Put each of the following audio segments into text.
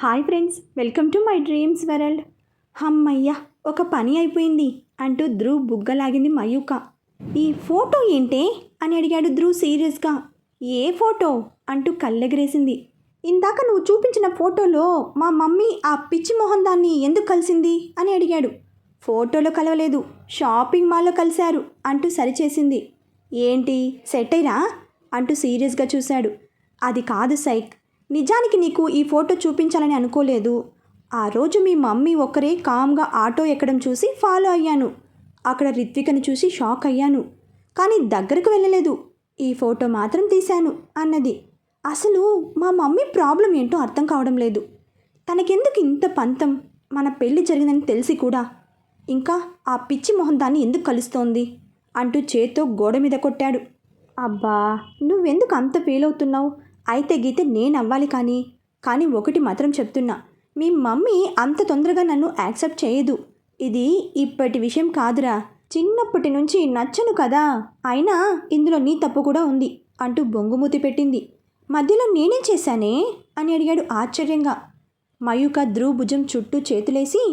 Hi friends, welcome to my dreams world. హమ్మయ్య, ఒక పని అయిపోయింది అంటూ ధ్రువ్ బుగ్గలాగింది మయూక. ఈ ఫోటో ఏంటే అని అడిగాడు ధ్రువ్ సీరియస్గా. ఏ ఫోటో అంటూ కళ్ళెగరేసింది. ఇందాక నువ్వు చూపించిన ఫోటోలో మా మమ్మీ ఆ పిచ్చి మొహం దాన్ని ఎందుకు కలిసింది అని అడిగాడు. ఫోటోలో కలవలేదు, షాపింగ్ మాల్లో కలిశారు అంటూ సరిచేసింది. ఏంటి సెట్ అయ్యరా అంటూ సీరియస్గా చూశాడు. అది కాదు సైక్, నిజానికి నీకు ఈ ఫోటో చూపించాలని అనుకోలేదు. ఆ రోజు మీ మమ్మీ ఒక్కరే కామ్గా ఆటో ఎక్కడం చూసి ఫాలో అయ్యాను. అక్కడ రిత్వికను చూసి షాక్ అయ్యాను, కానీ దగ్గరకు వెళ్ళలేదు. ఈ ఫోటో మాత్రం తీశాను అన్నది. అసలు మా మమ్మీ ప్రాబ్లం ఏంటో అర్థం కావడం లేదు. తనకెందుకు ఇంత పంతం? మన పెళ్లి జరిగిందని తెలిసి కూడా ఇంకా ఆ పిచ్చి మొహం దాన్ని ఎందుకు కలుస్తోంది అంటూ చేత్తో గోడ మీద కొట్టాడు. అబ్బా, నువ్వెందుకు అంత ఫీల్ అవుతున్నావు? అయితే గీతే నేను అవ్వాలి. కానీ ఒకటి మాత్రం చెప్తున్నా, మీ మమ్మీ అంత తొందరగా నన్ను యాక్సెప్ట్ చేయదు. ఇది ఇప్పటి విషయం కాదురా, చిన్నప్పటి నుంచి నచ్చను కదా. అయినా ఇందులో నీ తప్పు కూడా ఉంది అంటూ బొంగుమూతి పెట్టింది. మధ్యలో నేనేం చేశానే అని అడిగాడు ఆశ్చర్యంగా. మయూక ధ్రువ్ భుజం చుట్టూ చేతులేసి,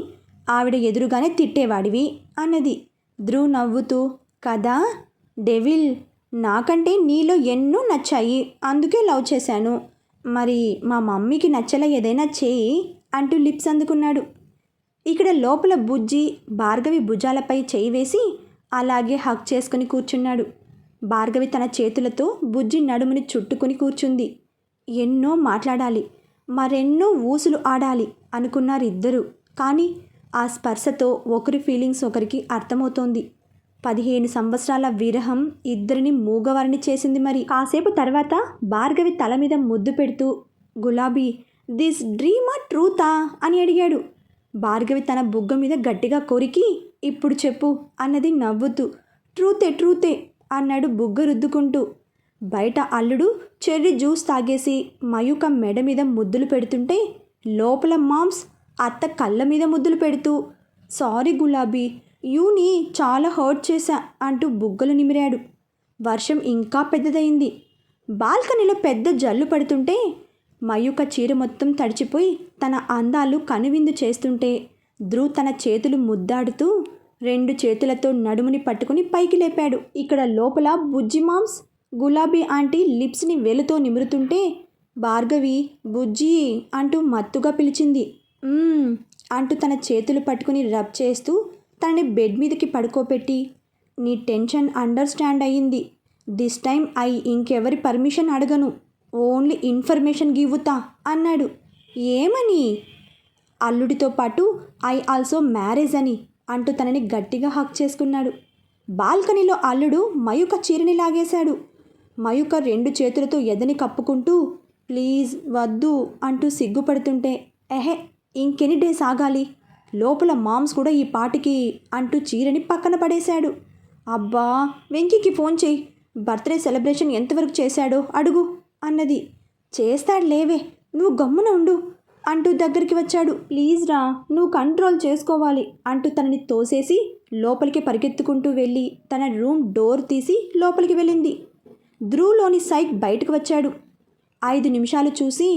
ఆవిడ ఎదురుగానే తిట్టేవాడివి అన్నది. ధ్రువ్ నవ్వుతూ, కదా డెవిల్, నాకంటే నీలో ఎన్నో నచ్చాయి, అందుకే లవ్ చేశాను. మరి మా మమ్మీకి నచ్చేలా ఏదైనా చేయి అంటూ లిప్స్ అందుకున్నాడు. ఇక్కడ లోపల బుజ్జి భార్గవి భుజాలపై చేయి వేసి అలాగే హక్ చేసుకుని కూర్చున్నాడు. భార్గవి తన చేతులతో బుజ్జి నడుముని చుట్టుకుని కూర్చుంది. ఎన్నో మాట్లాడాలి, మరెన్నో ఊసులు ఆడాలి అనుకున్నారు ఇద్దరు. కానీ ఆ స్పర్శతో ఒకరి ఫీలింగ్స్ ఒకరికి అర్థమవుతోంది. 15 సంవత్సరాల విరహం ఇద్దరిని మూగవారిని చేసింది. మరి కాసేపు తర్వాత భార్గవి తల మీద ముద్దు పెడుతూ, గులాబీ, దిస్ డ్రీమా ట్రూతా అని అడిగాడు. భార్గవి తన బుగ్గ మీద గట్టిగా కొరికి, ఇప్పుడు చెప్పు అన్నది నవ్వుతూ. ట్రూతే అన్నాడు బుగ్గ రుద్దుకుంటూ. బయట అల్లుడు చెర్రీ జ్యూస్ తాగేసి మయూక మెడ మీద ముద్దులు పెడుతుంటే, లోపల మామ్స్ అత్త కళ్ళ మీద ముద్దులు పెడుతూ, సారీ గులాబీ, యూని చాలా హర్ట్ చేశా అంటూ బుగ్గలు నిమిరాడు. వర్షం ఇంకా పెద్దదయింది. బాల్కనీలో పెద్ద జల్లు పడుతుంటే మయూక చీర మొత్తం తడిచిపోయి తన అందాలు కనువిందు చేస్తుంటే ధ్రువ్ తన చేతులు ముద్దాడుతూ 2 చేతులతో నడుముని పట్టుకుని పైకి లేపాడు. ఇక్కడ లోపల బుజ్జి మామ్స్ గులాబీ ఆంటీ లిప్స్ని వెలుతో నిమురుతుంటే భార్గవి బుజ్జి అంటూ మత్తుగా పిలిచింది. అంటూ తన చేతులు పట్టుకుని రబ్ చేస్తూ తనని బెడ్ మీదకి పడుకోపెట్టి, నీ టెన్షన్ అండర్స్టాండ్ అయ్యింది. దిస్ టైం ఇంకెవరి పర్మిషన్ అడగను, ఓన్లీ ఇన్ఫర్మేషన్ గివ్వుతా అన్నాడు. ఏమని? అల్లుడితో పాటు ఐ ఆల్సో మ్యారేజ్ అని అంటూ తనని గట్టిగా హక్ చేసుకున్నాడు. బాల్కనీలో అల్లుడు మయూక చీరని లాగేశాడు. మయూక 2 చేతులతో ఎదని కప్పుకుంటూ, ప్లీజ్ వద్దు అంటూ సిగ్గుపడుతుంటే, ఇంకెన్ని డేస్ ఆగాలి, లోపల మామ్స్ కూడా ఈ పాటికి అంటూ చీరని పక్కన పడేశాడు. అబ్బా, వెంకీకి ఫోన్ చేయి, బర్త్డే సెలబ్రేషన్ ఎంతవరకు చేశాడో అడుగు అన్నది. చేస్తాడు లేవే, నువ్వు గమ్మున ఉండు అంటూ దగ్గరికి వచ్చాడు. ప్లీజ్ రా, నువ్వు కంట్రోల్ చేసుకోవాలి అంటూ తనని తోసేసి లోపలికి పరిగెత్తుకుంటూ వెళ్ళి తన రూమ్ డోర్ తీసి లోపలికి వెళ్ళింది. ధ్రువ్లోని సైక్ బయటకు వచ్చాడు. 5 నిమిషాలు చూసి,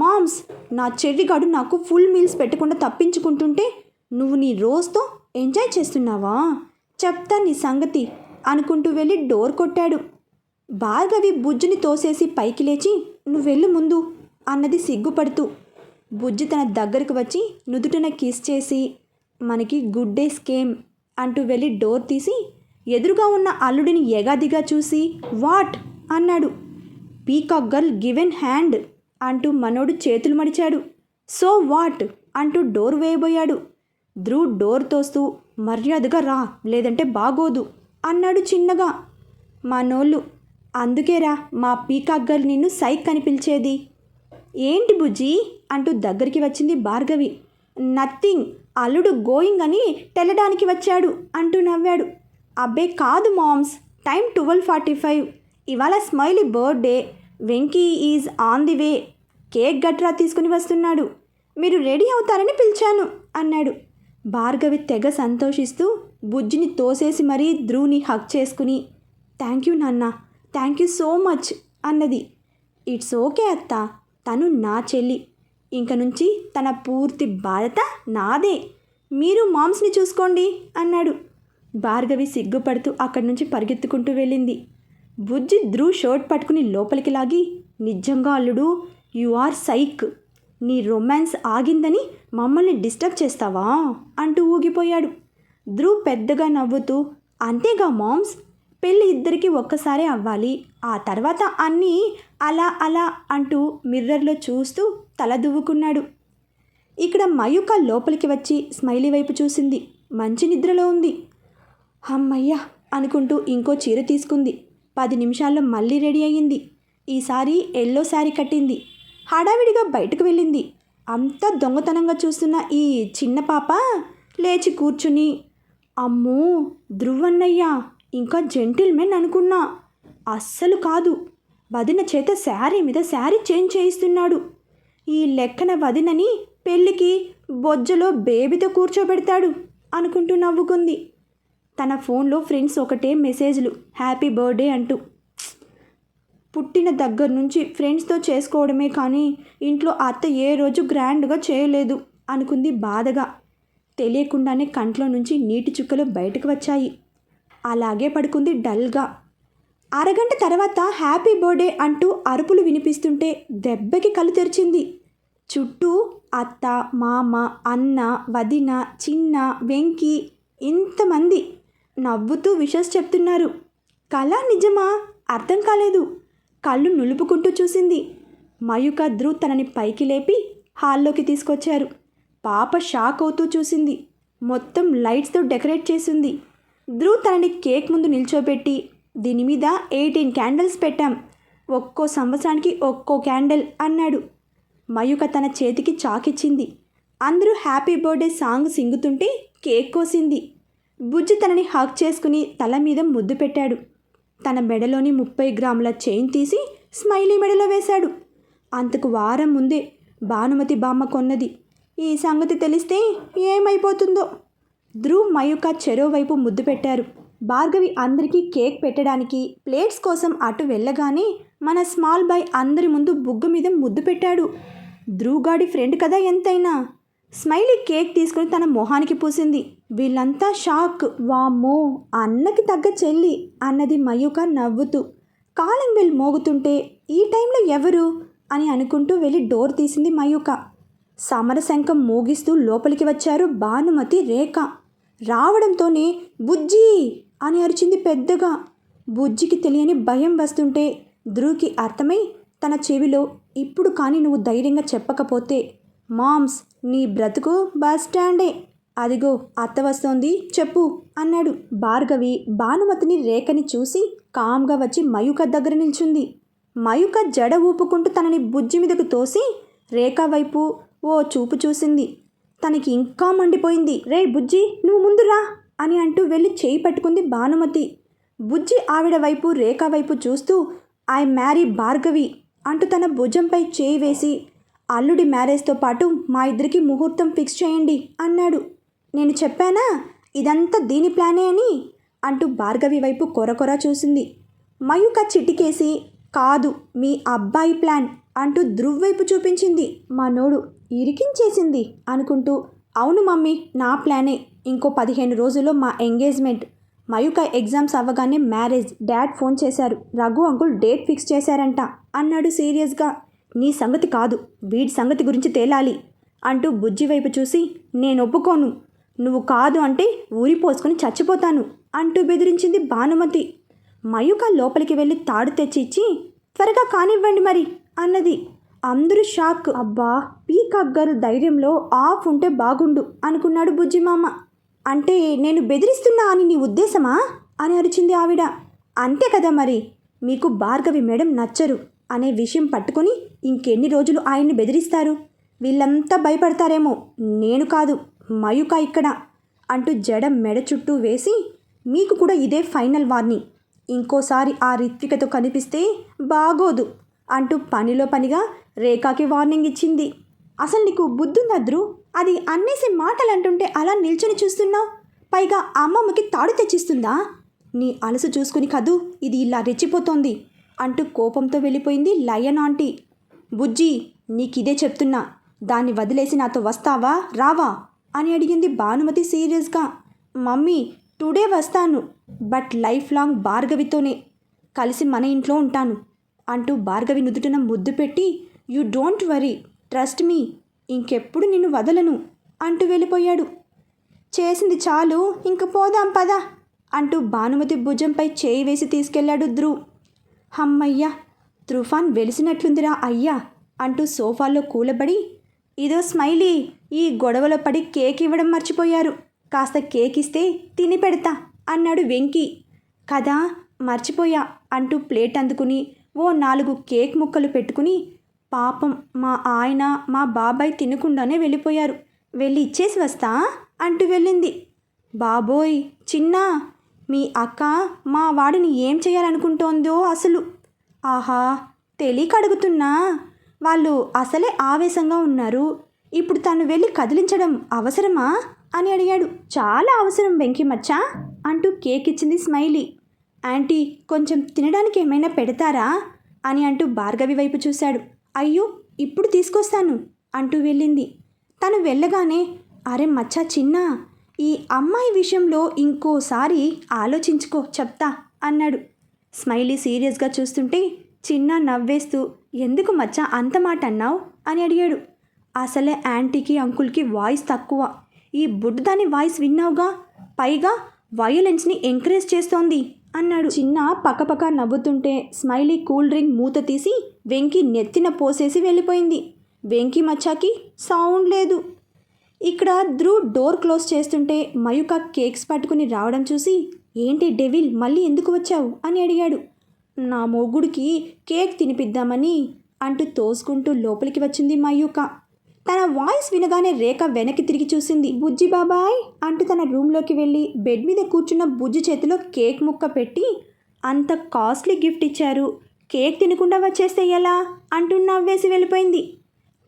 మామ్స్, నా చెర్రిగాడు నాకు ఫుల్ మీల్స్ పెట్టకుండా తప్పించుకుంటుంటే నువ్వు నీ రోజుతో ఎంజాయ్ చేస్తున్నావా? చెప్తా నీ సంగతి అనుకుంటూ వెళ్ళి డోర్ కొట్టాడు. భార్గవి బుజ్జిని తోసేసి పైకి లేచి, నువ్వెళ్ళు ముందు అన్నది సిగ్గుపడుతూ. బుజ్జి తన దగ్గరకు వచ్చి నుదుటిన కిస్ చేసి, మనకి గుడ్ డేస్ కేమ్ అంటూ వెళ్ళి డోర్ తీసి ఎదురుగా ఉన్న అల్లుడిని ఎగాదిగా చూసి, వాట్ అన్నాడు. పీకాక్ గర్ల్ గివెన్ హ్యాండ్ అంటూ మనోడు చేతులు మడిచాడు. సో వాట్ అంటూ డోర్ వేయబోయాడు. ధ్రువ్ డోర్ తోస్తూ, మర్యాదగా రా, లేదంటే బాగోదు అన్నాడు చిన్నగా. మనోళ్ళు, అందుకేరా మా పీకాక్ గర్ల్ నిన్ను సైక్ అని పిలిచేది. ఏంటి బుజ్జి అంటూ దగ్గరికి వచ్చింది భార్గవి. నథింగ్, అల్లుడు గోయింగ్ అని తెల్లడానికి వచ్చాడు అంటూ నవ్వాడు. అబ్బే కాదు మామ్స్, టైం 12:45, ఇవాళ smiley birthday, Venky is on the way, cake గట్రా తీసుకుని వస్తున్నాడు, మీరు రెడీ అవుతారని పిలిచాను అన్నాడు. భార్గవి తెగ సంతోషిస్తూ బుజ్జిని తోసేసి మరీ ధ్రువ్ని హక్ చేసుకుని, థ్యాంక్ యూ నాన్న, థ్యాంక్ యూ సో మచ్ అన్నది. ఇట్స్ ఓకే అత్త, తను నా చెల్లి, ఇంక నుంచి తన పూర్తి బాధ్యత నాదే, మీరు మామ్స్ని చూసుకోండి అన్నాడు. భార్గవి సిగ్గుపడుతూ అక్కడి నుంచి పరిగెత్తుకుంటూ వెళ్ళింది. బుజ్జి ధ్రువ్ షర్ట్ పట్టుకుని లోపలికి లాగి, నిజంగా అల్లుడు, యు ఆర్ సైక్, నీ రొమాన్స్ ఆగిందని మమ్మల్ని డిస్టర్బ్ చేస్తావా అంటూ ఊగిపోయాడు. ధ్రువ్ పెద్దగా నవ్వుతూ, అంతేగా మామ్స్, పెళ్ళి ఇద్దరికీ ఒక్కసారే అవ్వాలి, ఆ తర్వాత అన్నీ అలా అలా అంటూ మిర్రర్లో చూస్తూ తల దువ్వుకున్నాడు. ఇక్కడ మయూక లోపలికి వచ్చి స్మైలీ వైపు చూసింది. మంచి నిద్రలో ఉంది. అమ్మయ్య అనుకుంటూ ఇంకో చీర తీసుకుంది. 10 నిమిషాల్లో మళ్ళీ రెడీ అయ్యింది. ఈసారి ఎల్లో శారీ కట్టింది. హడావిడిగా బయటకు వెళ్ళింది. అంతా దొంగతనంగా చూస్తున్న ఈ చిన్న పాప లేచి కూర్చుని, అమ్మో ధ్రువ్ అన్నయ్య ఇంకా జెంటిల్మెన్ అనుకున్నా, అస్సలు కాదు, వదిన చేత శారీ మీద శారీ చేంజ్ చేయిస్తున్నాడు. ఈ లెక్కన వదినని పెళ్ళికి బొజ్జలో బేబీతో కూర్చోబెడతాడు అనుకుంటూ నవ్వుకుంది. తన ఫోన్లో ఫ్రెండ్స్ ఒకటే మెసేజ్లు, హ్యాపీ బర్త్డే అంటూ. పుట్టిన దగ్గర నుంచి ఫ్రెండ్స్తో చేసుకోవడమే కానీ ఇంట్లో అత్త ఏ రోజు గ్రాండ్గా చేయలేదు అనుకుంది బాధగా. తెలియకుండానే కంట్లో నుంచి నీటి చుక్కలు బయటకు వచ్చాయి. అలాగే పడుకుంది డల్గా. అరగంట తర్వాత హ్యాపీ బర్త్డే అంటూ అరుపులు వినిపిస్తుంటే దెబ్బకి కళ్ళు తెరిచింది. చుట్టూ అత్త, మామ, అన్న, వదిన, చిన్న, వెంకీ, ఇంతమంది నవ్వుతూ విషెస్ చెప్తున్నారు. కళ నిజమా అర్థం కాలేదు. కళ్ళు నులుపుకుంటూ చూసింది. మయూక, ధ్రువ్ తనని పైకి లేపి హాల్లోకి తీసుకొచ్చారు. పాప షాక్ అవుతూ చూసింది. మొత్తం లైట్స్తో డెకరేట్ చేసింది. ధ్రువ్ తనని కేక్ ముందు నిల్చోబెట్టి, దీని మీద 18 క్యాండిల్స్ పెట్టాం, ఒక్కో సంవత్సరానికి ఒక్కో క్యాండిల్ అన్నాడు. మయూక తన చేతికి చాకిచ్చింది. అందరూ హ్యాపీ బర్త్డే సాంగ్ సింగుతుంటే కేక్ కోసింది. బుజ్జి తనని హగ్ చేసుకుని తల మీద ముద్దు పెట్టాడు. తన మెడలోని 30 గ్రాముల చైన్ తీసి స్మైలీ మెడలో వేశాడు. అంతకు వారం ముందే భానుమతి బామ్మ కొన్నది. ఈ సంగతి తెలిస్తే ఏమైపోతుందో. ధ్రువ్, మయూక చెరోవైపు ముద్దు పెట్టారు. భార్గవి అందరికీ కేక్ పెట్టడానికి ప్లేట్స్ కోసం అటు వెళ్ళగానే మన స్మాల్ బాయ్ అందరి ముందు బుగ్గ మీద ముద్దు పెట్టాడు. ధ్రువ్ గాడి ఫ్రెండ్ కదా ఎంతైనా. స్మైలీ కేక్ తీసుకుని తన మొహానికి పూసింది. వీళ్ళంతా షాక్. వామ్మో, అన్నకి తగ్గ చెల్లి అన్నది మయూక నవ్వుతూ. కాలింగ్ బెల్ మోగుతుంటే ఈ టైంలో ఎవరు అని అనుకుంటూ వెళ్ళి డోర్ తీసింది మయూక. సమరశంఖం మోగిస్తూ లోపలికి వచ్చారు భానుమతి, రేఖ. రావడంతోనే బుజ్జి అని అరిచింది పెద్దగా. బుజ్జికి తెలియని భయం వస్తుంటే ధ్రువ్కి అర్థమై తన చెవిలో, ఇప్పుడు కానీ నువ్వు ధైర్యంగా చెప్పకపోతే మామ్స్ నీ బ్రతుకు బస్ స్టాండే, అదిగో అత్త వస్తోంది చెప్పు అన్నాడు. భార్గవి భానుమతిని, రేఖని చూసి కామ్గా వచ్చి మయూక దగ్గర నిల్చుంది. మయూక జడ ఊపుకుంటూ తనని బుజ్జి మీదకు తోసి రేఖ వైపు ఓ చూపు చూసింది. తనకి ఇంకా మండిపోయింది. రే బుజ్జి, నువ్వు ముందురా అని అంటూ వెళ్ళి చేయి పట్టుకుంది భానుమతి. బుజ్జి ఆవిడ వైపు, రేఖ వైపు చూస్తూ, ఐ మ్యారీ భార్గవి అంటూ తన భుజంపై చేయి వేసి, అల్లుడి మ్యారేజ్తో పాటు మా ఇద్దరికి ముహూర్తం ఫిక్స్ చేయండి అన్నాడు. నేను చెప్పానా ఇదంతా దీని ప్లానే అని అంటూ భార్గవి వైపు కొరకొర చూసింది. మయూక చిటికేసి, కాదు మీ అబ్బాయి ప్లాన్ అంటూ ధ్రువ్ వైపు చూపించింది. మా నోడు ఇరికించేసింది అనుకుంటూ, అవును మమ్మీ, నా ప్లానే, ఇంకో 15 రోజుల్లో మా ఎంగేజ్మెంట్, మయూక ఎగ్జామ్స్ అవ్వగానే మ్యారేజ్, డాడ్ ఫోన్ చేశారు, రఘు అంకుల్ డేట్ ఫిక్స్ చేశారంట అన్నాడు సీరియస్గా. నీ సంగతి కాదు, వీడి సంగతి గురించి తేలాలి అంటూ బుజ్జి వైపు చూసి, నేను ఒప్పుకోను, నువ్వు కాదు అంటే ఊరిపోసుకొని చచ్చిపోతాను అంటూ బెదిరించింది భానుమతి. మయూక లోపలికి వెళ్ళి తాడు తెచ్చి ఇచ్చి, త్వరగా కానివ్వండి మరి అన్నది. అందరూ షాక్. అబ్బా, పీకాక్ గర్ల్ ధైర్యంలో ఆఫ్ ఉంటే బాగుండు అనుకున్నాడు బుజ్జిమామ. అంటే నేను బెదిరిస్తున్నా అని నీ ఉద్దేశమా అని అరిచింది ఆవిడ. అంతే కదా మరి, మీకు భార్గవి మేడం నచ్చరు అనే విషయం పట్టుకొని ఇంకెన్ని రోజులు ఆయన్ని బెదిరిస్తారు? వీళ్ళంతా భయపడతారేమో, నేను కాదు మయూక ఇక్కడ అంటూ జడ మెడ చుట్టూ వేసి, మీకు కూడా ఇదే ఫైనల్ వార్నింగ్, ఇంకోసారి ఆ రిత్వికతో కనిపిస్తే బాగోదు అంటూ పనిలో పనిగా రేఖకి వార్నింగ్ ఇచ్చింది. అసలు నీకు బుద్ధుందా ధ్రువ్? అది అన్నేసి మాటలు అంటుంటే అలా నిల్చొని చూస్తున్నావు, పైగా అమ్మమ్మకి తాడు తెచ్చిస్తుందా? నీ అలసు చూసుకుని కదూ ఇది ఇలా రెచ్చిపోతోంది అంటూ కోపంతో వెళ్ళిపోయింది లయన్ ఆంటీ. బుజ్జి, నీకిదే చెప్తున్నా, దాన్ని వదిలేసి నాతో వస్తావా రావా అని అడిగింది భానుమతి సీరియస్గా. మమ్మీ టుడే వస్తాను, బట్ లైఫ్ లాంగ్ భార్గవితోనే కలిసి మన ఇంట్లో ఉంటాను అంటూ భార్గవి నుదుటిన ముద్దు పెట్టి, you don't worry, trust me, ఇంకెప్పుడు నిన్ను వదలను అంటూ వెళ్ళిపోయాడు. చేసింది చాలు, ఇంక పోదాం పదా అంటూ భానుమతి భుజంపై చేయి వేసి తీసుకెళ్లాడు ధ్రువ్. హమ్మయ్య, తుఫాన్ వెలిసినట్లుందిరా అయ్యా అంటూ సోఫాలో కూలబడి, ఇదో స్మైలీ, ఈ గొడవలో పడి కేక్ ఇవ్వడం మర్చిపోయారు, కాస్త కేక్ ఇస్తే తిని పెడతా అన్నాడు వెంకీ. కదా మర్చిపోయా అంటూ ప్లేట్ అందుకుని ఓ 4 కేక్ ముక్కలు పెట్టుకుని, పాపం మా ఆయన మా బాబాయ్ తినకుండానే వెళ్ళిపోయారు, వెళ్ళి ఇచ్చేసి వస్తా అంటూ వెళ్ళింది. బాబోయ్ చిన్నా, మీ అక్క మా వాడిని ఏం చేయాలనుకుంటోందో అసలు. ఆహా, తెలియక అడుగుతున్నా, వాళ్ళు అసలే ఆవేశంగా ఉన్నారు, ఇప్పుడు తను వెళ్ళి కదిలించడం అవసరమా అని అడిగాడు. చాలా అవసరం వెంకీ మచ్చా అంటూ కేక్ ఇచ్చింది స్మైలీ. యాంటీ కొంచెం తినడానికి ఏమైనా పెడతారా అని అంటూ భార్గవి వైపు చూశాడు. అయ్యో ఇప్పుడు తీసుకొస్తాను అంటూ వెళ్ళింది. తను వెళ్ళగానే, అరే మచ్చా చిన్నా, ఈ అమ్మాయి విషయంలో ఇంకోసారి ఆలోచించుకో చెప్తా అన్నాడు. స్మైలీ సీరియస్గా చూస్తుంటే చిన్న నవ్వేస్తూ, ఎందుకు మచ్చా అంత మాట అన్నావు అని అడిగాడు. అసలే యాంటీకి అంకుల్కి వాయిస్ తక్కువ, ఈ బుడ్డదాని వాయిస్ విన్నావుగా, పైగా వయోలెన్స్ని ఎంకరేజ్ చేస్తోంది అన్నాడు. చిన్న పక్కపక్క నవ్వుతుంటే స్మైలీ కూల్ డ్రింక్ మూత తీసి వెంకీ నెత్తిన పోసేసి వెళ్ళిపోయింది. వెంకీ మచ్చాకి సౌండ్ లేదు. ఇక్కడ ధ్రువ్ డోర్ క్లోజ్ చేస్తుంటే మయూక కేక్స్ పట్టుకుని రావడం చూసి, ఏంటి డెవిల్ మళ్ళీ ఎందుకు వచ్చావు అని అడిగాడు. నా మొగుడికి కేక్ తినిపిద్దామని అంటూ తోసుకుంటూ లోపలికి వచ్చింది మయూక. తన వాయిస్ వినగానే రేఖ వెనక్కి తిరిగి చూసింది. బుజ్జి బాబాయ్ అంటూ తన రూమ్లోకి వెళ్ళి బెడ్ మీద కూర్చున్న బుజ్జి చేతిలో కేక్ ముక్క పెట్టి, అంత కాస్ట్లీ గిఫ్ట్ ఇచ్చారు, కేక్ తినకుండా వచ్చేస్తే ఎలా అంటూ నవ్వేసి వెళ్ళిపోయింది.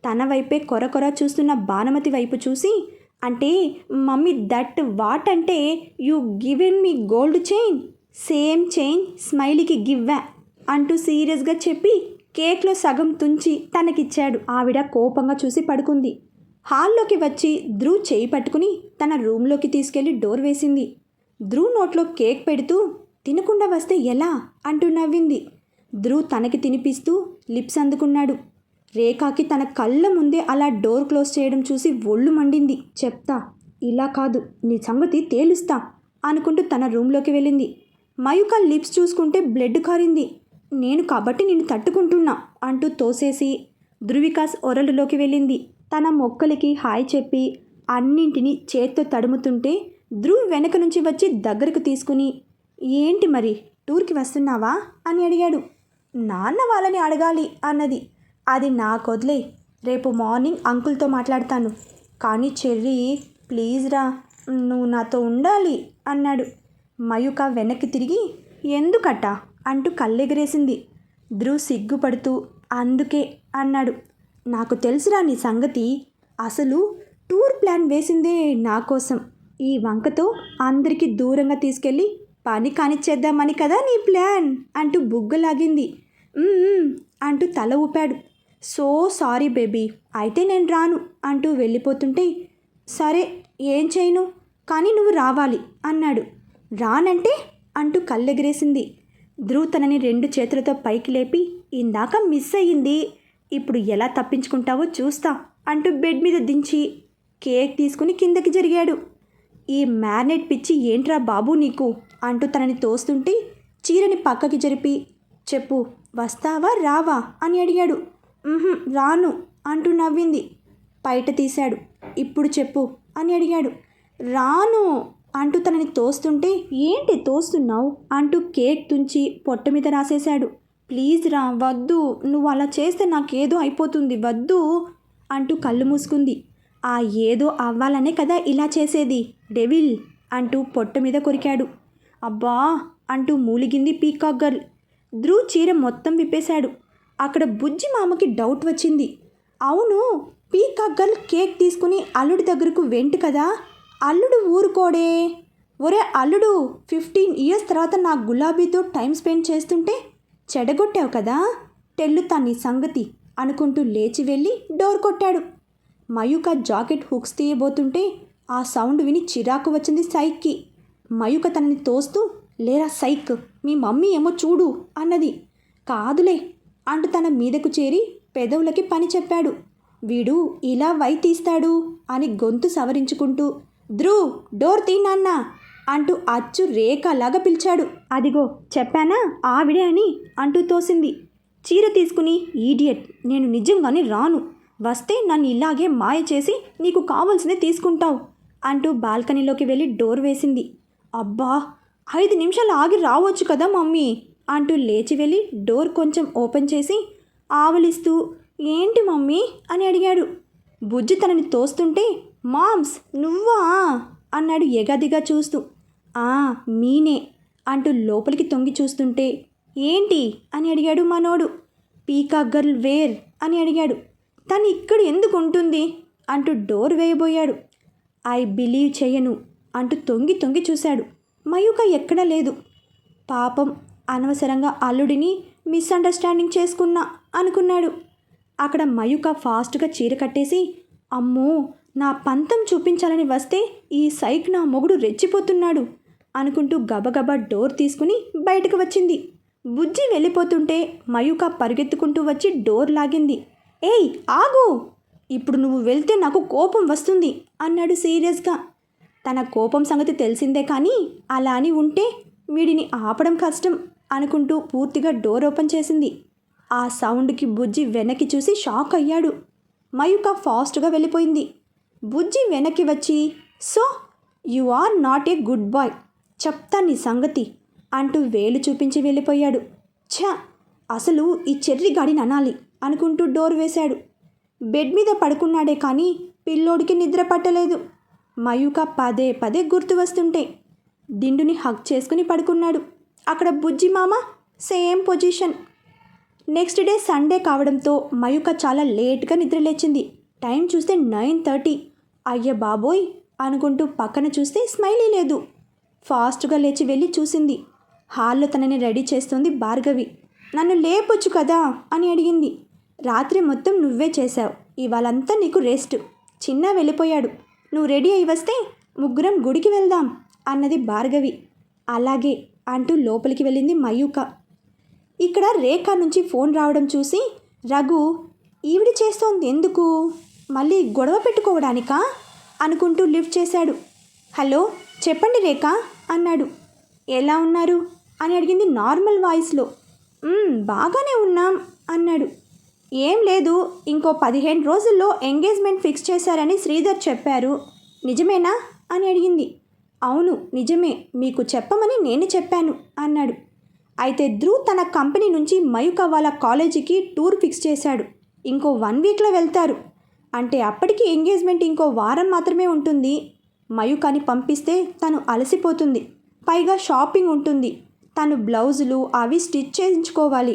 తన వైపే కొర చూస్తున్న భానుమతి వైపు చూసి, అంటే మమ్మీ దట్ వాట్ అంటే you given me gold chain, same chain స్మైలీకి గివ్వా అంటూ సీరియస్గా చెప్పి కేక్లో సగం తుంచి తనకిచ్చాడు. ఆవిడ కోపంగా చూసి పడుకుంది. హాల్లోకి వచ్చి ధ్రువ్ చేయి పట్టుకుని తన రూమ్లోకి తీసుకెళ్లి డోర్ వేసింది. ధ్రువ్ నోట్లో కేక్ పెడుతూ, తినకుండా వస్తే ఎలా అంటూ నవ్వింది. ధ్రువ్ తనకి తినిపిస్తూ లిప్స్ అందుకున్నాడు. రేఖకి తన కళ్ళ ముందే అలా డోర్ క్లోజ్ చేయడం చూసి ఒళ్ళు మండింది. చెప్తా, ఇలా కాదు, నీ సంగతి తేలుస్తా అనుకుంటూ తన రూమ్లోకి వెళ్ళింది. మయూక లిప్స్ చూసుకుంటే బ్లడ్ కారింది. నేను కాబట్టి నిన్ను తట్టుకుంటున్నా అంటూ తోసేసి ధృవికాస్ ఒరలులోకి వెళ్ళింది. తన మొక్కలకి హాయ్ చెప్పి అన్నింటినీ చేత్తో తడుముతుంటే ధ్రువ్ వెనక నుంచి వచ్చి దగ్గరకు తీసుకుని, ఏంటి మరి టూర్కి వస్తున్నావా అని అడిగాడు. నాన్న వాళ్ళని అడగాలి అన్నది. అది నాకొదిలే, రేపు మార్నింగ్ అంకుల్తో మాట్లాడతాను, కానీ చెర్రీ ప్లీజ్ రా, నువ్వు నాతో ఉండాలి అన్నాడు. మయూక వెనక్కి తిరిగి, ఎందుకట్టా అంటూ కళ్ళెగరేసింది. ధ్రువ్ సిగ్గుపడుతూ, అందుకే అన్నాడు. నాకు తెలుసురా నీ సంగతి, అసలు టూర్ ప్లాన్ వేసిందే నా కోసం, ఈ వంకతో అందరికీ దూరంగా తీసుకెళ్ళి పని కానిచ్చేద్దామని కదా నీ ప్లాన్ అంటూ బుగ్గలాగింది. అంటూ తల ఊపాడు. సో సారీ బేబీ, అయితే నేను రాను అంటూ వెళ్ళిపోతుంటే, సరే ఏం చేయను, కానీ నువ్వు రావాలి అన్నాడు. రానంటే అంటూ కళ్ళెగరేసింది. ధ్రువ్ తనని 2 చేతులతో పైకి లేపి, ఇందాక మిస్ అయ్యింది, ఇప్పుడు ఎలా తప్పించుకుంటావో చూస్తా అంటూ బెడ్ మీద దించి కేక్ తీసుకుని కిందకి జరిగాడు. ఈ మ్యారినేట్ పిచ్చి ఏంట్రా బాబు నీకు అంటూ తనని తోస్తుంటే చీరని పక్కకి జరిపి, చెప్పు వస్తావా రావా అని అడిగాడు. రాను అంటూ నవ్వింది. బయట తీశాడు. ఇప్పుడు చెప్పు అని అడిగాడు. రాను అంటూ తనని తోస్తుంటే, ఏంటి తోస్తున్నావు అంటూ కేక్ తుంచి పొట్ట మీద రాసేశాడు. ప్లీజ్ రా, వద్దు, నువ్వు అలా చేస్తే నాకేదో అయిపోతుంది, వద్దు అంటూ కళ్ళు మూసుకుంది. ఆ ఏదో అవ్వాలనే కదా ఇలా చేసేది డెవిల్ అంటూ పొట్ట మీద కొరికాడు. అబ్బా అంటూ మూలిగింది పీకాక్ గర్ల్. ధ్రువ్ చీర మొత్తం విప్పేశాడు. అక్కడ బుజ్జి మామకి డౌట్ వచ్చింది. అవును, పీకాక్ గర్ల్ కేక్ తీసుకుని అల్లుడి దగ్గరకు వెంట కదా, అల్లుడు ఊరుకోడే, ఒరే అల్లుడు 15 ఇయర్స్ తర్వాత నా గులాబీతో టైం స్పెండ్ చేస్తుంటే చెడగొట్టావు కదా, తెల్లుతా నీ సంగతి అనుకుంటూ లేచి వెళ్ళి డోర్ కొట్టాడు. మయూక జాకెట్ హుక్స్ తీయబోతుంటే ఆ సౌండ్ విని చిరాకు వచ్చింది సైక్కి. మయూక తనని తోస్తూ, లేరా సైక్, మీ మమ్మీ ఏమో చూడు అన్నది. కాదులే అంటూ తన మీదకు చేరి పెదవులకి పని చెప్పాడు. వీడు ఇలా వై తీస్తాడు అని గొంతు సవరించుకుంటూ, ధ్రువ్ డోర్ తీ నాన్న అంటూ అచ్చు రేఖలాగా పిలిచాడు. అదిగో చెప్పానా ఆవిడే అని అంటూ తోసింది. చీర తీసుకుని, ఈడియట్, నేను నిజంగానే రాను, వస్తే నన్ను ఇలాగే మాయ చేసి నీకు కావాల్సిందే తీసుకుంటావు అంటూ బాల్కనీలోకి వెళ్ళి డోర్ వేసింది. అబ్బా 5 నిమిషాలు ఆగి రావచ్చు కదా మమ్మీ అంటూ లేచి వెళ్ళి డోర్ కొంచెం ఓపెన్ చేసి ఆవలిస్తూ, ఏంటి మమ్మీ అని అడిగాడు. బుజ్జి తనని తోస్తుంటే, మామ్స్ నువ్వా అన్నాడు ఎగదిగా చూస్తూ. మీనే అంటూ లోపలికి తొంగి చూస్తుంటే, ఏంటి అని అడిగాడు మనోడు. పీకా గర్ల్ వేర్ అని అడిగాడు. తను ఇక్కడ ఎందుకు ఉంటుంది అంటూ డోర్ వేయబోయాడు. ఐ బిలీవ్ చెయ్యను అంటూ తొంగి తొంగి చూశాడు. మయూక ఎక్కడా లేదు. పాపం, అనవసరంగా అల్లుడిని మిస్అండర్స్టాండింగ్ చేసుకున్నా అనుకున్నాడు. అక్కడ మయూక ఫాస్ట్గా చీర కట్టేసి, అమ్మో నా పంతం చూపించాలని వస్తే ఈ సైక్ నా మొగుడు రెచ్చిపోతున్నాడు అనుకుంటూ గబగబా డోర్ తీసుకుని బయటకు వచ్చింది. బుజ్జి వెళ్ళిపోతుంటే మయూక పరిగెత్తుకుంటూ వచ్చి డోర్ లాగింది. ఏయ్ ఆగు, ఇప్పుడు నువ్వు వెళ్తే నాకు కోపం వస్తుంది అన్నాడు సీరియస్గా. తన కోపం సంగతి తెలిసిందే కానీ అలా అని ఉంటే వీడిని ఆపడం కష్టం అనుకుంటూ పూర్తిగా డోర్ ఓపెన్ చేసింది. ఆ సౌండ్కి బుజ్జి వెనక్కి చూసి షాక్ అయ్యాడు. మయూక ఫాస్ట్గా వెళ్ళిపోయింది. బుజ్జి వెనక్కి వచ్చి, so you are not a good boy, చెప్తా నీ సంగతి అంటూ వేలు చూపించి వెళ్ళిపోయాడు. ఛ, అసలు ఈ చెర్రి గాడిని అనాలి అనుకుంటూ డోర్ వేశాడు. బెడ్ మీద పడుకున్నాడే కానీ పిల్లోడికి నిద్ర పట్టలేదు. మయూక పదే పదే గుర్తు వస్తుంటే దిండుని హగ్ చేసుకుని పడుకున్నాడు. అక్కడ బుజ్జి మామ same position. Next day Sunday కావడంతో మయూక చాలా లేట్గా నిద్రలేచింది. టైం చూస్తే 9:30. అయ్య బాబోయ్ అనుకుంటూ పక్కన చూస్తే స్మైలీ లేదు. ఫాస్ట్గా లేచి వెళ్ళి చూసింది. హాల్లో తనని రెడీ చేస్తుంది భార్గవి. నన్ను లేపొచ్చు కదా అని అడిగింది. రాత్రి మొత్తం నువ్వే చేశావు, ఇవాళంతా నీకు రెస్ట్. చిన్న వెళ్ళిపోయాడు, నువ్వు రెడీ అయి వస్తే ముగ్గురం గుడికి వెళ్దాం అన్నది భార్గవి. అలాగే అంటూ లోపలికి వెళ్ళింది మయూక. ఇక్కడ రేఖ నుంచి ఫోన్ రావడం చూసి రఘు, ఈవిడ చేస్తోంది ఎందుకు, మళ్ళీ గొడవ పెట్టుకోవడానికా అనుకుంటూ లిఫ్ట్ చేశాడు. హలో చెప్పండి రేఖ అన్నాడు. ఎలా ఉన్నారు అని అడిగింది నార్మల్ వాయిస్లో. బాగానే ఉన్నాం అన్నాడు. ఏం లేదు, ఇంకో 15 రోజుల్లో ఎంగేజ్మెంట్ ఫిక్స్ చేశారని శ్రీధర్ చెప్పారు, నిజమేనా అని అడిగింది. అవును నిజమే, మీకు చెప్పమని నేను చెప్పాను అన్నాడు. అయితే ధ్రువ్ తన కంపెనీ నుంచి మయూక వాళ్ళ కాలేజీకి టూర్ ఫిక్స్ చేశాడు. ఇంకో 1 వీక్లో వెళ్తారు. అంటే అప్పటికి ఎంగేజ్మెంట్ ఇంకో వారం మాత్రమే ఉంటుంది. మయూకని పంపిస్తే తను అలసిపోతుంది, పైగా షాపింగ్ ఉంటుంది, తను బ్లౌజులు అవి స్టిచ్ చేయించుకోవాలి.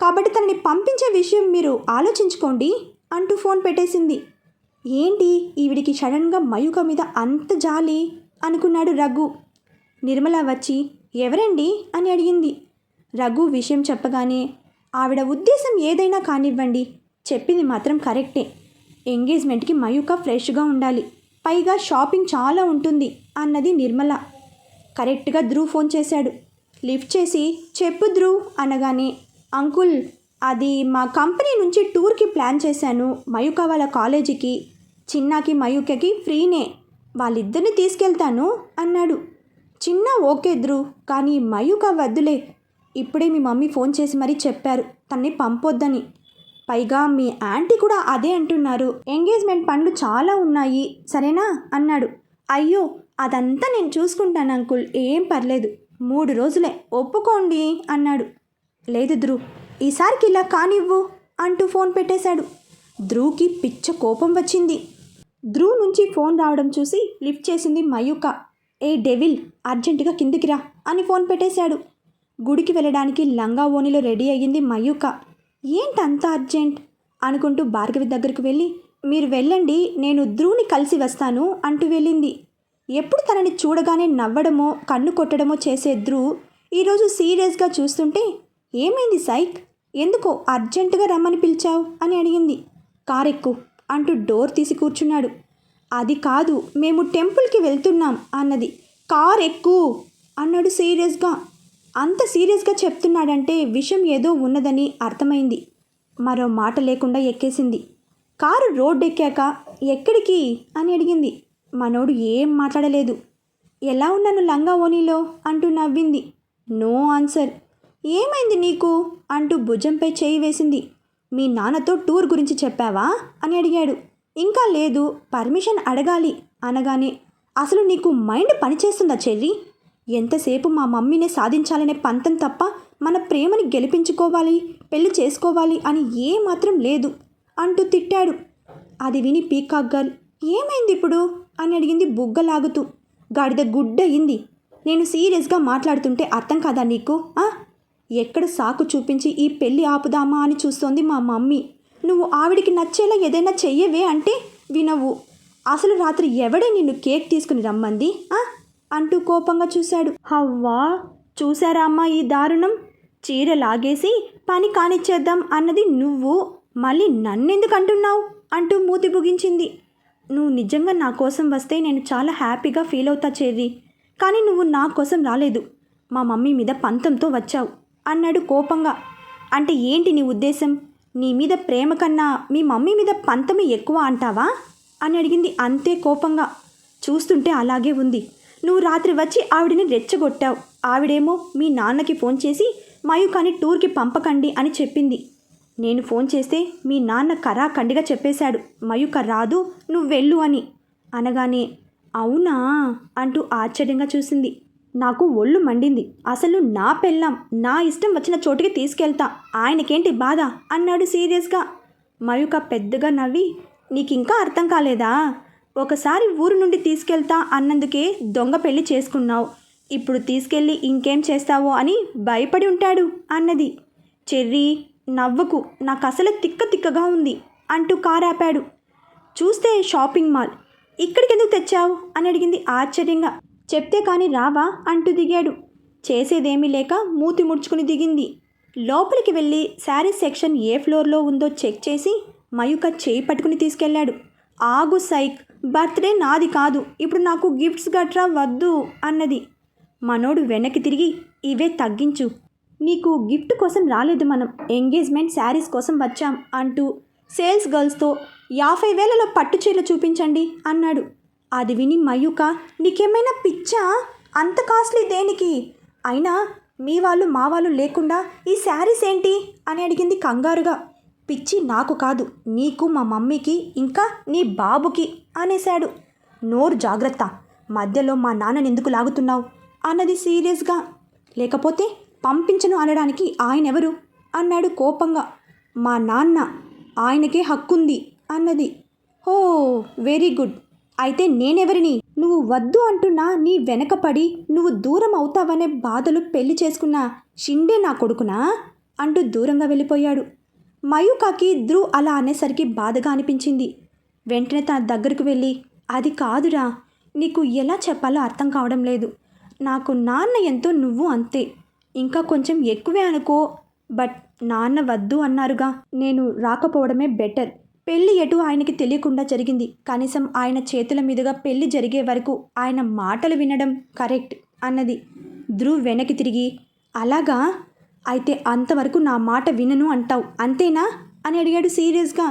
కాబట్టి తనని పంపించే విషయం మీరు ఆలోచించుకోండి అంటూ ఫోన్ పెట్టేసింది. ఏంటి ఈవిడికి సడన్గా మయూక మీద అంత జాలి అనుకున్నాడు రఘు. నిర్మల వచ్చి, ఎవరండి అని అడిగింది. రఘు విషయం చెప్పగానే, ఆవిడ ఉద్దేశం ఏదైనా కానివ్వండి, చెప్పింది మాత్రం కరెక్టే. ఎంగేజ్మెంట్కి మయూక ఫ్రెష్గా ఉండాలి, పైగా షాపింగ్ చాలా ఉంటుంది అన్నది నిర్మల. కరెక్ట్గా ధ్రువ్ ఫోన్ చేశాడు. లిఫ్ట్ చేసి, చెప్పు ధ్రువ్ అనగానే, అంకుల్ అది మా కంపెనీ నుంచి టూర్కి ప్లాన్ చేశాను మయూక వాళ్ళ కాలేజీకి. చిన్నాకి మయూకకి ఫ్రీనే, వాళ్ళిద్దరిని తీసుకెళ్తాను అన్నాడు. చిన్న ఓకే ధ్రువ్, కానీ మయూక వద్దులే, ఇప్పుడే మీ మమ్మీ ఫోన్ చేసి మరీ చెప్పారు తన్ని పంపొద్దని. పైగా మీ ఆంటీ కూడా అదే అంటున్నారు, ఎంగేజ్మెంట్ పనులు చాలా ఉన్నాయి సరేనా అన్నాడు. అయ్యో అదంతా నేను చూసుకుంటాను అంకుల్, ఏం పర్లేదు, 3 రోజులే ఒప్పుకోండి అన్నాడు. లేదు ధ్రువ్, ఈసారికి ఇలా కానివ్వు అంటూ ఫోన్ పెట్టేశాడు. ధ్రువ్కి పిచ్చ కోపం వచ్చింది. ధ్రువ్ నుంచి ఫోన్ రావడం చూసి లిఫ్ట్ చేసింది మయూక. ఏ డెవిల్, అర్జెంటుగా కిందికి రా అని ఫోన్ పెట్టేశాడు. గుడికి వెళ్ళడానికి లంగా ఓణిలో రెడీ అయ్యింది మయూక. ఏంటంత అర్జెంట్ అనుకుంటూ భార్గవి దగ్గరకు వెళ్ళి, మీరు వెళ్ళండి నేను ధ్రువ్ని కలిసి వస్తాను అంటూ వెళ్ళింది. ఎప్పుడు తనని చూడగానే నవ్వడమో కన్ను కొట్టడమో చేసే ధ్రువ్ ఈరోజు సీరియస్గా చూస్తుంటే, ఏమైంది సైక్, ఎందుకో అర్జెంటుగా రమ్మని పిలిచావు అని అడిగింది. కారెక్కు అంటూ డోర్ తీసి కూర్చున్నాడు. అది కాదు, మేము టెంపుల్కి వెళ్తున్నాం అన్నది. కార్ ఎక్కు అన్నాడు సీరియస్గా. అంత సీరియస్గా చెప్తున్నాడంటే విషయం ఏదో ఉన్నదని అర్థమైంది. మరో మాట లేకుండా ఎక్కేసింది. కారు రోడ్డు ఎక్కాక ఎక్కడికి అని అడిగింది. మనోడు ఏం మాట్లాడలేదు. ఎలా ఉన్నాను లంగా ఓనీలో అంటూ నవ్వింది. No answer. ఏమైంది నీకు అంటూ భుజంపై చేయి వేసింది. మీ నాన్నతో టూర్ గురించి చెప్పావా అని అడిగాడు. ఇంకా లేదు, పర్మిషన్ అడగాలి అనగానే అసలు నీకు మైండ్ పనిచేస్తుందా చెర్రీ? ఎంతసేపు మా మమ్మీనే సాధించాలనే పంతం తప్ప మన ప్రేమని గెలిపించుకోవాలి, పెళ్లి చేసుకోవాలి అని ఏమాత్రం లేదు అంటూ తిట్టాడు. అది విని పీకాక్ గర్ల్ ఏమైంది ఇప్పుడు అని అడిగింది బుగ్గలాగుతూ. గాడిద గుడ్డయింది. నేను సీరియస్గా మాట్లాడుతుంటే అర్థం కాదా నీకు? ఎక్కడ సాకు చూపించి ఈ పెళ్ళి ఆపుదామా అని చూస్తోంది మా మమ్మీ. నువ్వు ఆవిడికి నచ్చేలా ఏదైనా చెయ్యవే అంటే వినవు. అసలు రాత్రి ఎవడే నిన్ను కేక్ తీసుకుని రమ్మంది అంటూ కోపంగా చూశాడు. హవ్వా, చూశారా అమ్మా ఈ దారుణం? చీర లాగేసి పని కానిచ్చేద్దాం అన్నది నువ్వు, మళ్ళీ నన్నెందుకు అంటున్నావు అంటూ మూతి బుగించింది. నువ్వు నిజంగా నా కోసం వస్తే నేను చాలా హ్యాపీగా ఫీల్ అవుతా చెర్రీ, కానీ నువ్వు నా కోసం రాలేదు, మా మమ్మీ మీద పంతంతో వచ్చావు అన్నాడు కోపంగా. అంటే ఏంటి నీ ఉద్దేశం? నీ మీద ప్రేమ కన్నా మీ మమ్మీ మీద పంతమే ఎక్కువ అంటావా అని అడిగింది అంతే కోపంగా. చూస్తుంటే అలాగే ఉంది. నువ్వు రాత్రి వచ్చి ఆవిడని రెచ్చగొట్టావు. ఆవిడేమో మీ నాన్నకి ఫోన్ చేసి మయూకాని టూర్కి పంపకండి అని చెప్పింది. నేను ఫోన్ చేస్తే మీ నాన్న కరాఖండిగా చెప్పేశాడు, మయూక రాదు, నువ్వు వెళ్ళు అని. అనగానే అవునా అంటూ ఆశ్చర్యంగా చూసింది. నాకు ఒళ్ళు మండింది. అసలు నా పెళ్ళాం, నా ఇష్టం వచ్చిన చోటికి తీసుకెళ్తా, ఆయనకేంటి బాధ అన్నాడు సీరియస్గా. మయూక పెద్దగా నవ్వి, నీకింకా అర్థం కాలేదా? ఒకసారి ఊరు నుండి తీసుకెళ్తా అన్నందుకే దొంగ పెళ్లి చేసుకున్నావు, ఇప్పుడు తీసుకెళ్ళి ఇంకేం చేస్తావో అని భయపడి ఉంటాడు అన్నది. చెర్రీ నవ్వకు, నాకు అసలు తిక్కగా ఉంది అంటూ కారాపాడు. చూస్తే షాపింగ్ మాల్. ఇక్కడికి ఎందుకు తెచ్చావు అని అడిగింది ఆశ్చర్యంగా. చెప్తే కానీ రావా అంటూ దిగాడు. చేసేదేమీ లేక మూతి ముడుచుకుని దిగింది. లోపలికి వెళ్ళి శారీ సెక్షన్ ఏ ఫ్లోర్లో ఉందో చెక్ చేసి మయూక చేయి పట్టుకుని తీసుకెళ్లాడు. ఆగు సైక్, బర్త్డే నాది కాదు, ఇప్పుడు నాకు గిఫ్ట్స్ గట్రా వద్దు అన్నది. మనోడు వెనక్కి తిరిగి, ఇవే తగ్గించు, నీకు గిఫ్ట్ కోసం రాలేదు, మనం ఎంగేజ్మెంట్ శారీస్ కోసం వచ్చాం అంటూ సేల్స్ గర్ల్స్తో 50,000లో పట్టు చీరలు చూపించండి అన్నాడు. అది విని మయూక, నీకేమైనా పిచ్చా? అంత కాస్ట్లీ దేనికి? అయినా మీ వాళ్ళు మా వాళ్ళు లేకుండా ఈ శారీస్ ఏంటి అని అడిగింది కంగారుగా. పిచ్చి నాకు కాదు, నీకు, మా మమ్మీకి, ఇంకా నీ బాబుకి అనేశాడు. నోరు జాగ్రత్త, మధ్యలో మా నాన్నని ఎందుకు లాగుతున్నావు అన్నది సీరియస్గా. లేకపోతే పంపించను అనడానికి ఆయనెవరు అన్నాడు కోపంగా. మా నాన్న, ఆయనకే హక్కుంది అన్నది. ఓ వెరీ గుడ్, అయితే నేనెవరిని? నువ్వు వద్దు అంటున్నా నీ వెనకపడి నువ్వు దూరం అవుతావనే బాధలు పెళ్లి చేసుకున్న షిండే నా కొడుకునా అంటూ దూరంగా వెళ్ళిపోయాడు. మయూకాకి ధ్రువ్ అలా అనేసరికి బాధగా అనిపించింది. వెంటనే తన దగ్గరకు వెళ్ళి, అది కాదురా, నీకు ఎలా చెప్పాలో అర్థం కావడం లేదు. నాకు నాన్న ఎంతో, నువ్వు అంతే, ఇంకా కొంచెం ఎక్కువే అనుకో. బట్ నాన్న వద్దు అన్నారుగా, నేను రాకపోవడమే బెటర్. పెళ్ళి ఎటు ఆయనకి తెలియకుండా జరిగింది. కనీసం ఆయన చేతుల మీదుగా పెళ్ళి జరిగే వరకు ఆయన మాటలు వినడం కరెక్ట్ అన్నది. ధ్రువ్ వెనక్కి తిరిగి, అలాగా, అయితే అంతవరకు నా మాట వినను అంటావు అంతేనా అని అడిగాడు సీరియస్గా.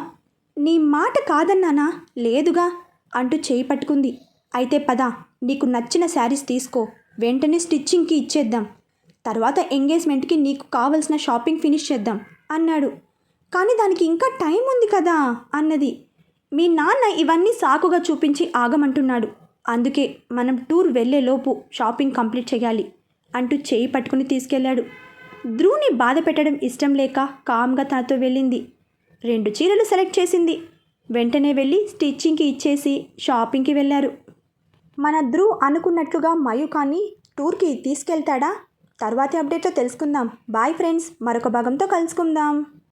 నీ మాట కాదన్నానా? లేదుగా అంటూ చేయి పట్టుకుంది. అయితే పద, నీకు నచ్చిన శారీస్ తీసుకో, వెంటనే స్టిచ్చింగ్కి ఇచ్చేద్దాం, తర్వాత ఎంగేజ్మెంట్కి నీకు కావలసిన షాపింగ్ ఫినిష్ చేద్దాం అన్నాడు. కానీ దానికి ఇంకా టైం ఉంది కదా అన్నది. మీ నాన్న ఇవన్నీ సాకుగా చూపించి ఆగమంటున్నాడు, అందుకే మనం టూర్ వెళ్ళేలోపు షాపింగ్ కంప్లీట్ చేయాలి అంటూ చేయి పట్టుకుని తీసుకెళ్లాడు. ధ్రువ్ని బాధ పెట్టడం ఇష్టం లేక కామ్గా తనతో వెళ్ళింది. 2 చీరలు సెలెక్ట్ చేసింది. వెంటనే వెళ్ళి స్టిచ్చింగ్కి ఇచ్చేసి షాపింగ్కి వెళ్ళారు. మన ధ్రువ్ అనుకున్నట్లుగా మయూకాని టూర్కి తీసుకెళ్తాడా? తర్వాతి అప్డేట్లో తెలుసుకుందాం. బాయ్ ఫ్రెండ్స్, మరొక భాగంతో కలుసుకుందాం.